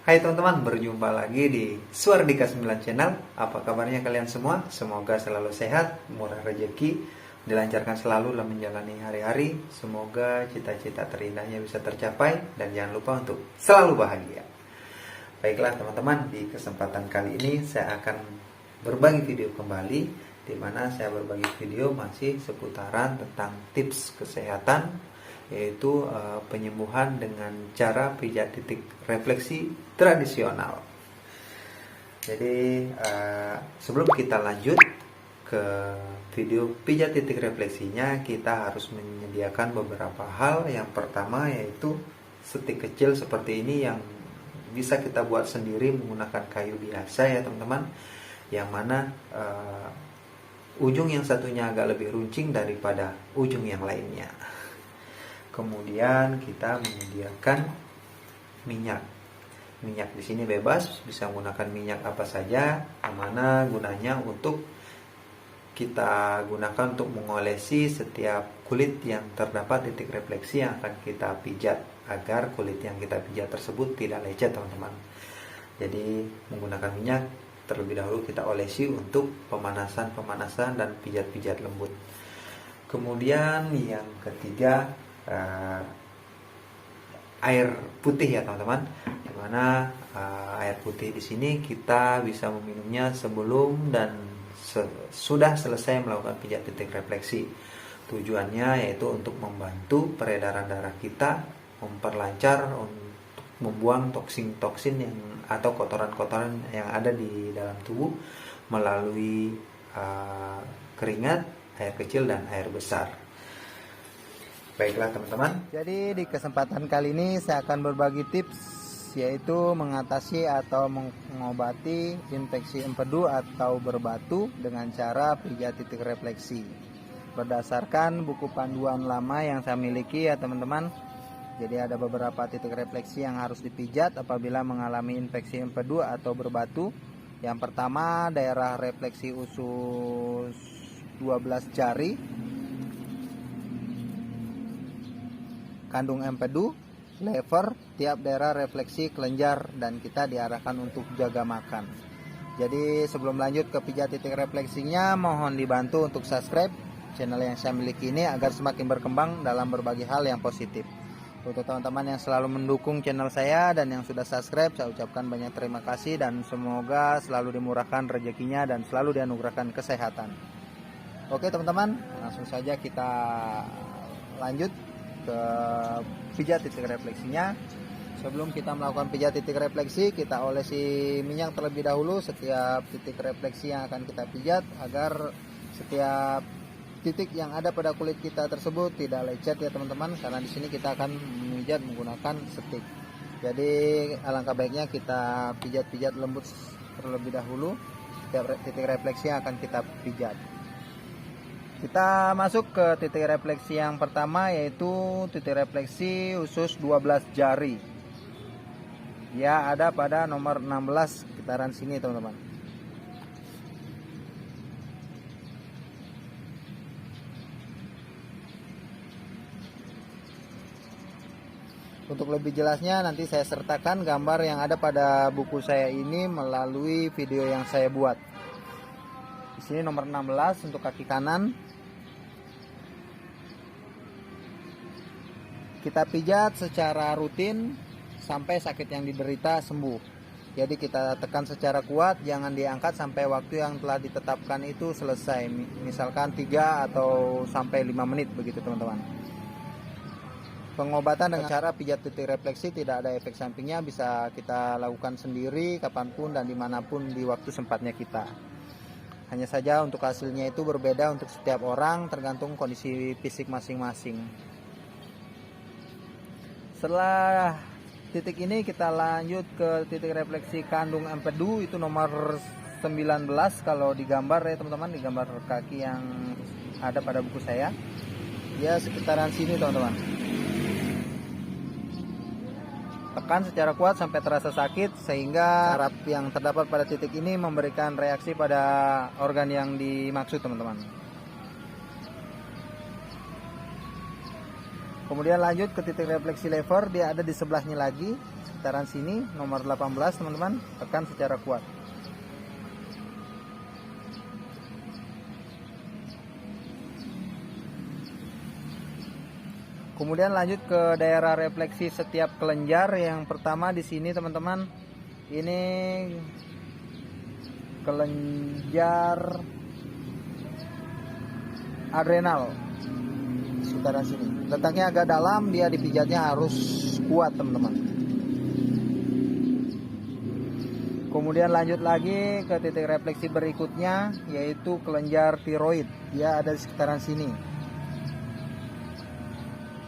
Hai teman-teman, berjumpa lagi di Suardika 9 Channel. Apa kabarnya kalian semua? Semoga selalu sehat, murah rezeki, dilancarkan selalu dalam menjalani hari-hari. Semoga cita-cita terindahnya bisa tercapai dan jangan lupa untuk selalu bahagia. Baiklah teman-teman, di kesempatan kali ini saya akan berbagi video kembali, di mana saya berbagi video masih seputaran tentang tips kesehatan, yaitu penyembuhan dengan cara pijat titik refleksi tradisional. Jadi sebelum kita lanjut ke video pijat titik refleksinya, kita harus menyediakan beberapa hal. Yang pertama yaitu stik kecil seperti ini yang bisa kita buat sendiri menggunakan kayu biasa ya teman-teman, yang mana ujung yang satunya agak lebih runcing daripada ujung yang lainnya. Kemudian kita menyediakan minyak. Minyak di sini bebas, bisa menggunakan minyak apa saja, yang mana gunanya untuk kita gunakan untuk mengolesi setiap kulit yang terdapat titik refleksi yang akan kita pijat, agar kulit yang kita pijat tersebut tidak lecet teman-teman. Jadi menggunakan minyak terlebih dahulu kita olesi untuk pemanasan dan pijat-pijat lembut. Kemudian yang ketiga, air putih ya teman-teman, dimana air putih di sini kita bisa meminumnya sebelum dan sudah selesai melakukan pijat titik refleksi. Tujuannya yaitu untuk membantu peredaran darah kita, memperlancar, untuk membuang toksin-toksin yang atau kotoran-kotoran yang ada di dalam tubuh melalui keringat, air kecil dan air besar. Baiklah teman-teman, jadi di kesempatan kali ini saya akan berbagi tips, yaitu mengatasi atau mengobati infeksi empedu atau berbatu dengan cara pijat titik refleksi. Berdasarkan buku panduan lama yang saya miliki ya teman-teman, jadi ada beberapa titik refleksi yang harus dipijat apabila mengalami infeksi empedu atau berbatu. Yang pertama, daerah refleksi usus 12 jari, kandung empedu, lever, tiap daerah refleksi kelenjar, dan kita diarahkan untuk jaga makan. Jadi sebelum lanjut ke pijat titik refleksinya, mohon dibantu untuk subscribe channel yang saya miliki ini agar semakin berkembang dalam berbagai hal yang positif. Untuk teman-teman yang selalu mendukung channel saya dan yang sudah subscribe, saya ucapkan banyak terima kasih dan semoga selalu dimurahkan rezekinya dan selalu dianugerahkan kesehatan. Oke teman-teman, langsung saja kita lanjut ke pijat titik refleksinya. Sebelum kita melakukan pijat titik refleksi, kita olesi minyak terlebih dahulu setiap titik refleksi yang akan kita pijat, agar setiap titik yang ada pada kulit kita tersebut tidak lecet ya teman-teman, karena di sini kita akan memijat menggunakan stik. Jadi alangkah baiknya kita pijat-pijat lembut terlebih dahulu setiap titik refleksi yang akan kita pijat. Kita masuk ke titik refleksi yang pertama, yaitu titik refleksi usus 12 jari. Ya, ada pada nomor 16 sekitaran sini teman-teman. Untuk lebih jelasnya nanti saya sertakan gambar yang ada pada buku saya ini melalui video yang saya buat. Di sini nomor 16 untuk kaki kanan. Kita pijat secara rutin sampai sakit yang diderita sembuh. Jadi kita tekan secara kuat, jangan diangkat sampai waktu yang telah ditetapkan itu selesai. Misalkan 3 atau sampai 5 menit begitu teman-teman. Pengobatan dengan cara pijat titik refleksi tidak ada efek sampingnya, bisa kita lakukan sendiri kapanpun dan dimanapun di waktu sempatnya kita. Hanya saja untuk hasilnya itu berbeda untuk setiap orang, tergantung kondisi fisik masing-masing. Setelah titik ini kita lanjut ke titik refleksi kandung empedu, itu nomor 19 kalau digambar ya teman-teman, digambar kaki yang ada pada buku saya. Ya sekitaran sini teman-teman. Tekan secara kuat sampai terasa sakit, sehingga saraf yang terdapat pada titik ini memberikan reaksi pada organ yang dimaksud teman-teman. Kemudian lanjut ke titik refleksi lever, dia ada di sebelahnya lagi, sekitaran sini, nomor 18 teman-teman, tekan secara kuat. Kemudian lanjut ke daerah refleksi setiap kelenjar. Yang pertama di sini teman-teman, ini kelenjar adrenal, sekitaran sini. Letaknya agak dalam, dia dipijatnya harus kuat teman-teman. Kemudian lanjut lagi ke titik refleksi berikutnya, yaitu kelenjar tiroid. Dia ada di sekitaran sini.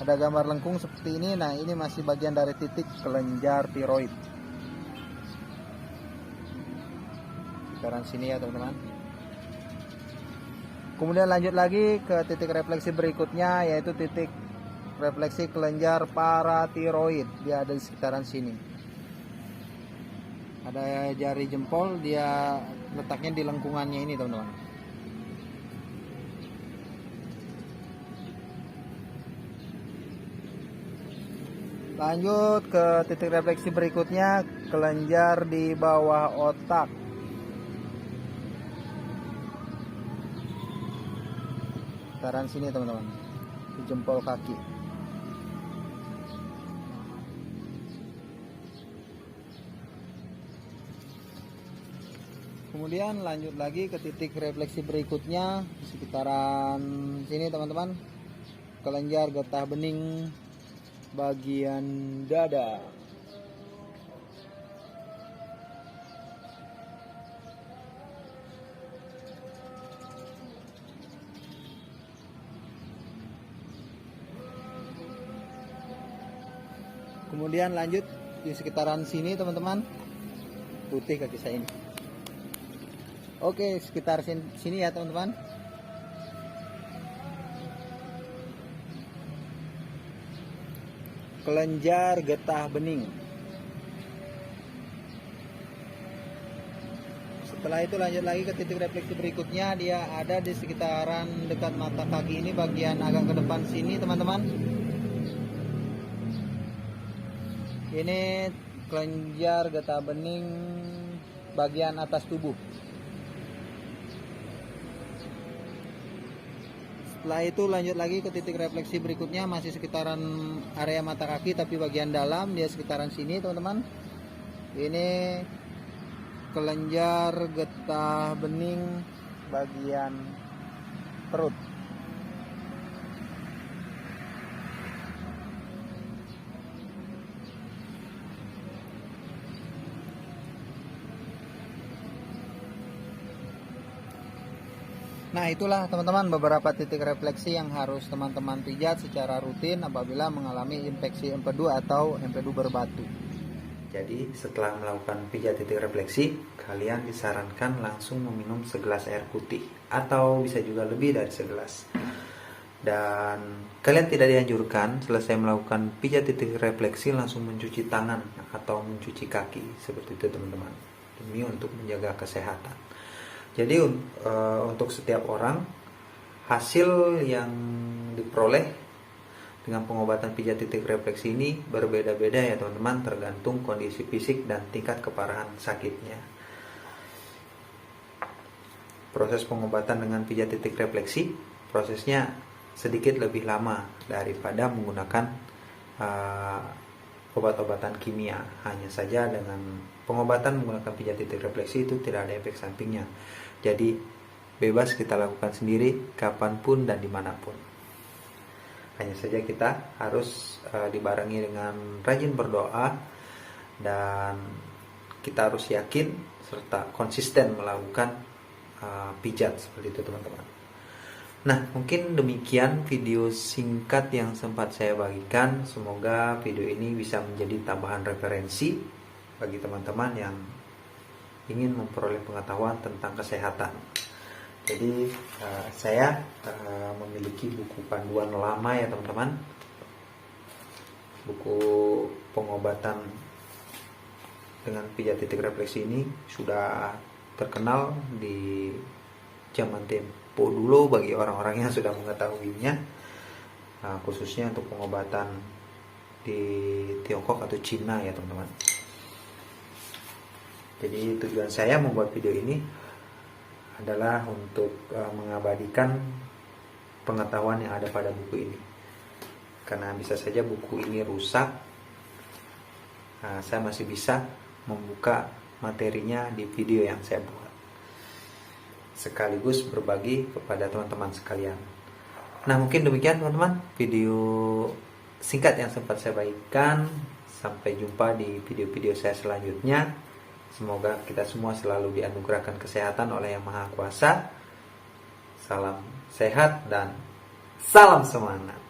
Ada gambar lengkung seperti ini. Nah, ini masih bagian dari titik kelenjar tiroid. Sekitaran sini ya teman-teman. Kemudian lanjut lagi ke titik refleksi berikutnya, yaitu titik refleksi kelenjar paratiroid. Dia ada di sekitaran sini. Ada jari jempol, dia letaknya di lengkungannya ini teman-teman. Lanjut ke titik refleksi berikutnya, kelenjar di bawah otak. Sekitaran sini teman-teman, di jempol kaki. Kemudian lanjut lagi ke titik refleksi berikutnya, di sekitaran sini teman-teman, kelenjar getah bening bagian dada. Kemudian lanjut di sekitaran sini teman-teman, putih kaki saya ini. Oke, sekitar sini ya teman-teman. Kelenjar getah bening. Setelah itu lanjut lagi ke titik refleksi berikutnya, dia ada di sekitaran dekat mata kaki ini, bagian agak ke depan sini teman-teman. Ini kelenjar getah bening bagian atas tubuh. Setelah itu lanjut lagi ke titik refleksi berikutnya, masih sekitaran area mata kaki tapi bagian dalam, dia sekitaran sini teman-teman. Ini kelenjar getah bening bagian perut. Nah, itulah teman-teman beberapa titik refleksi yang harus teman-teman pijat secara rutin apabila mengalami infeksi empedu atau empedu berbatu. Jadi setelah melakukan pijat titik refleksi, kalian disarankan langsung meminum segelas air putih atau bisa juga lebih dari segelas. Dan kalian tidak dianjurkan selesai melakukan pijat titik refleksi langsung mencuci tangan atau mencuci kaki seperti itu teman-teman, demi untuk menjaga kesehatan. Jadi untuk setiap orang, hasil yang diperoleh dengan pengobatan pijat titik refleksi ini berbeda-beda ya teman-teman, tergantung kondisi fisik dan tingkat keparahan sakitnya. Proses pengobatan dengan pijat titik refleksi, prosesnya sedikit lebih lama daripada menggunakan obat-obatan kimia. Hanya saja dengan pengobatan menggunakan pijat titik refleksi itu tidak ada efek sampingnya. Jadi bebas kita lakukan sendiri kapanpun dan dimanapun. Hanya saja kita harus dibarengi dengan rajin berdoa, dan kita harus yakin serta konsisten melakukan pijat seperti itu teman-teman. Nah, mungkin demikian video singkat yang sempat saya bagikan. Semoga video ini bisa menjadi tambahan referensi bagi teman-teman yang ingin memperoleh pengetahuan tentang kesehatan. Jadi saya memiliki buku panduan lama ya teman-teman, buku pengobatan dengan pijat titik refleksi ini sudah terkenal di zaman tempo dulu bagi orang-orang yang sudah mengetahuinya. khususnya untuk pengobatan di Tiongkok atau Cina ya teman-teman. Jadi tujuan saya membuat video ini adalah untuk mengabadikan pengetahuan yang ada pada buku ini, karena bisa saja buku ini rusak, saya masih bisa membuka materinya di video yang saya buat, sekaligus berbagi kepada teman-teman sekalian. Nah, mungkin demikian teman-teman video singkat yang sempat saya bagikan. Sampai jumpa di video-video saya selanjutnya. Semoga kita semua selalu dianugerahkan kesehatan oleh Yang Maha Kuasa. Salam sehat dan salam semangat.